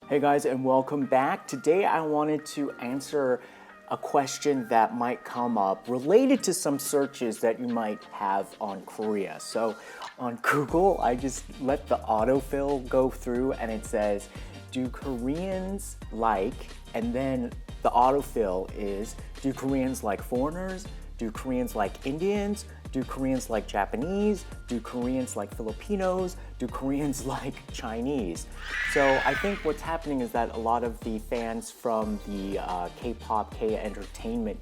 Hey guys, and welcome back. Today I wanted to answer a question that might come up related to some searches that you might have on Korea. So on Google, I just let the autofill go through and it says, do Koreans like, and then the autofill is, do Koreans like foreigners? Do Koreans like Indians? Do Koreans like Japanese? Do Koreans like Filipinos? Do Koreans like Chinese? So I think what's happening is that a lot of the fans from the K-pop, K-entertainment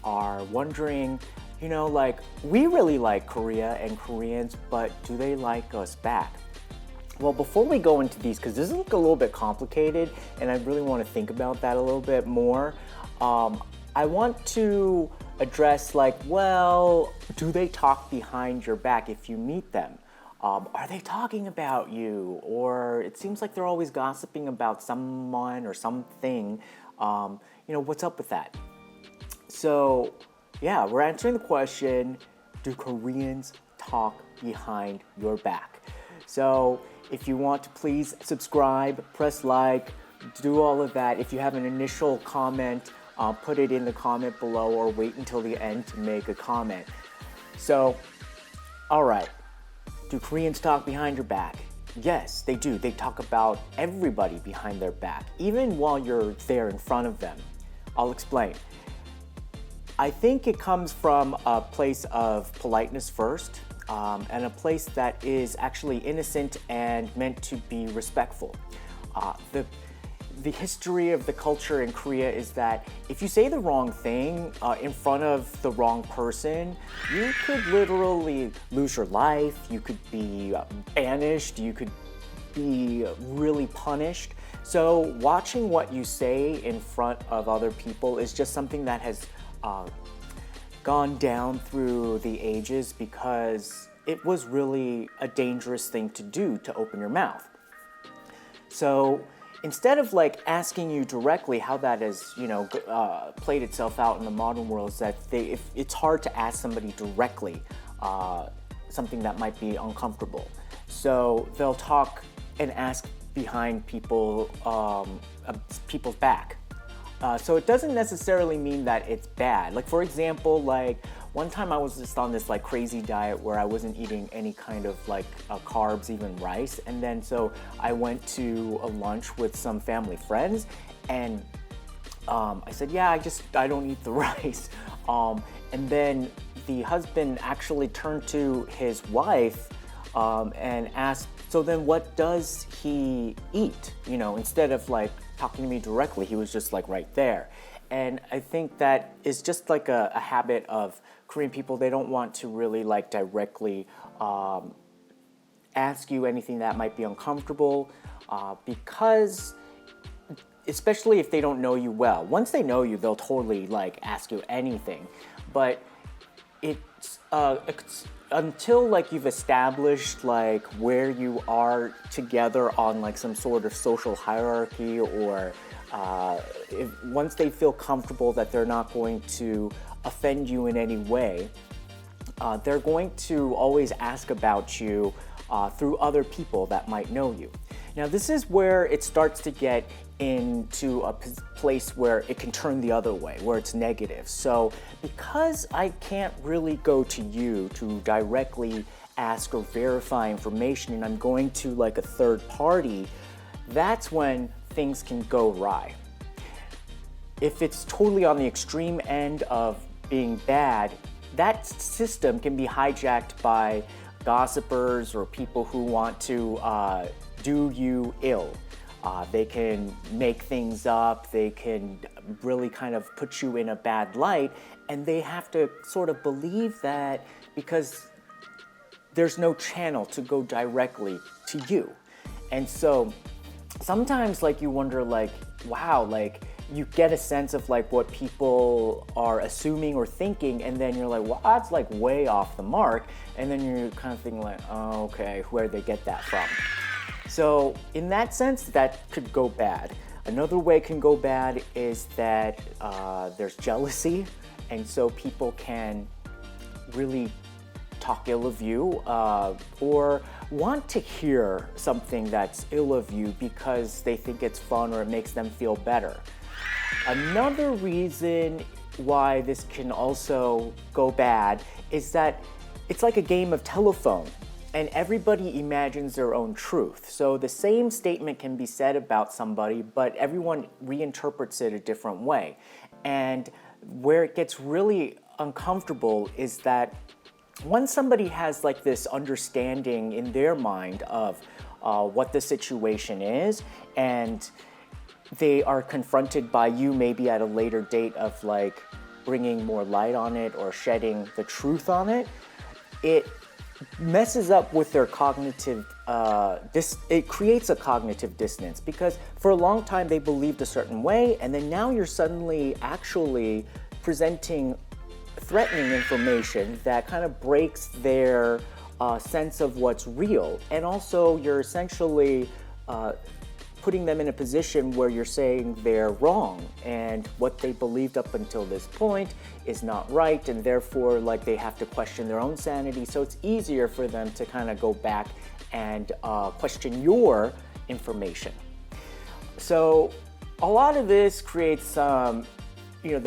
are wondering, like, we really like Korea and Koreans, but do they like us back? Well, before we go into these, because this is a little bit complicated and I really want to think about that a little bit more, I want to address do they talk behind your back if you meet them? Are they talking about you? Or it seems like they're always gossiping about someone or something. What's up with that? So, yeah, we're answering the question, do Koreans talk behind your back? So, if you want to please subscribe, press like, do all of that. If you have an initial comment, put it in the comment below or wait until the end to make a comment. So, all right, do Koreans talk behind your back? Yes, they do. They talk about everybody behind their back, even while you're there in front of them. I'll explain. I think it comes from a place of politeness first, and a place that is actually innocent and meant to be respectful. The history of the culture in Korea is that if you say the wrong thing in front of the wrong person, you could literally lose your life, you could be banished, you could be really punished. So watching what you say in front of other people is just something that has gone down through the ages because it was really a dangerous thing to do, to open your mouth. So instead of asking you directly how that has played itself out in the modern world, is that if it's hard to ask somebody directly something that might be uncomfortable, so they'll talk and ask behind people's back. So it doesn't necessarily mean that it's bad. For example, one time I was just on this crazy diet where I wasn't eating any kind of carbs, even rice. And then so I went to a lunch with some family friends and I said, yeah, I don't eat the rice. And then the husband actually turned to his wife and asked, so then what does he eat? Instead of talking to me directly, he was just right there. And I think that is just a habit of Korean people. They don't want to really directly ask you anything that might be uncomfortable because especially if they don't know you well. Once they know you, they'll totally ask you anything. But it's until you've established where you are together on some sort of social hierarchy, or once they feel comfortable that they're not going to offend you in any way, they're going to always ask about you through other people that might know you. Now this is where it starts to get into a place where it can turn the other way, where it's negative. So because I can't really go to you to directly ask or verify information, and I'm going to a third party, that's when things can go awry. If it's totally on the extreme end of being bad, that system can be hijacked by gossipers or people who want to do you ill. They can make things up, they can really kind of put you in a bad light, and they have to sort of believe that because there's no channel to go directly to you. And so sometimes you wonder wow, you get a sense of what people are assuming or thinking, and then you're well, that's way off the mark, and then you're kind of thinking oh, okay, where did they get that from? So in that sense, that could go bad. Another way it can go bad is that there's jealousy, and so people can really talk ill of you or want to hear something that's ill of you because they think it's fun or it makes them feel better. Another reason why this can also go bad is that it's like a game of telephone and everybody imagines their own truth. So the same statement can be said about somebody, but everyone reinterprets it a different way. And where it gets really uncomfortable is that once somebody has like this understanding in their mind of what the situation is, and they are confronted by you maybe at a later date of like bringing more light on it or shedding the truth on it, it messes up with their cognitive, it creates a cognitive dissonance because for a long time they believed a certain way and then now you're suddenly actually presenting threatening information that kind of breaks their sense of what's real. And also you're essentially putting them in a position where you're saying they're wrong and what they believed up until this point is not right, and therefore like they have to question their own sanity. So it's easier for them to kind of go back and question your information. So a lot of this creates the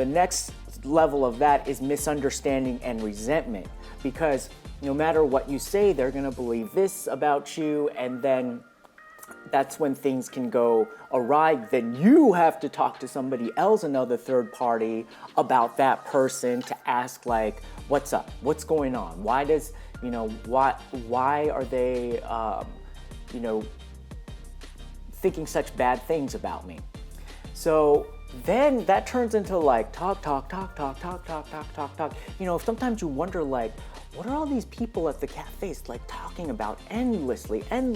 next level of that is misunderstanding and resentment, because no matter what you say, they're going to believe this about you, and then that's when things can go awry. Then you have to talk to somebody else, another third party, about that person to ask like, what's up? What's going on? Why does, why are they, thinking such bad things about me? So then that turns into like talk. Sometimes you wonder like, what are all these people at the cafes like talking about endlessly? And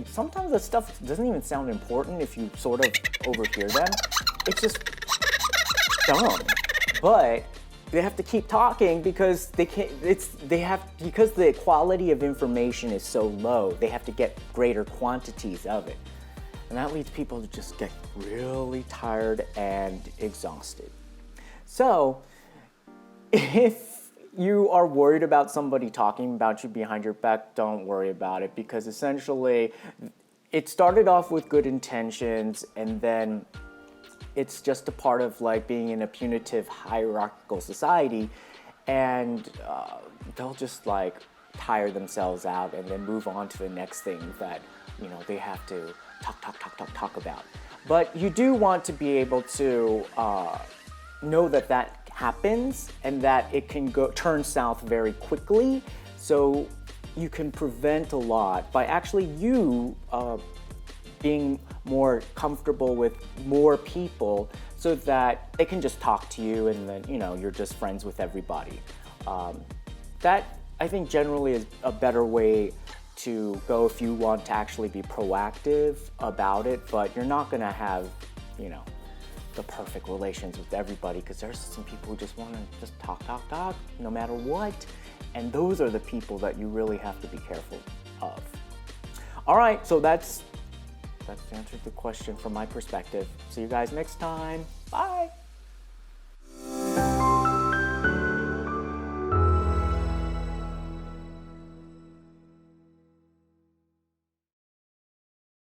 sometimes the stuff doesn't even sound important if you sort of overhear them. It's just dumb. But they have to keep talking because because the quality of information is so low, they have to get greater quantities of it. And that leads people to just get really tired and exhausted. So if you are worried about somebody talking about you behind your back, don't worry about it, because essentially it started off with good intentions and then it's just a part of like being in a punitive hierarchical society, and they'll just like tire themselves out and then move on to the next thing that they have to talk about. But you do want to be able to know that happens and that it can turn south very quickly, so you can prevent a lot by actually being more comfortable with more people so that they can just talk to you and then you're just friends with everybody. That I think generally is a better way to go if you want to actually be proactive about it, but you're not going to have the perfect relations with everybody, because there's some people who just want to just talk no matter what, and those are the people that you really have to be careful of. All right, so that's answered the question from my perspective. See you guys next time. Bye.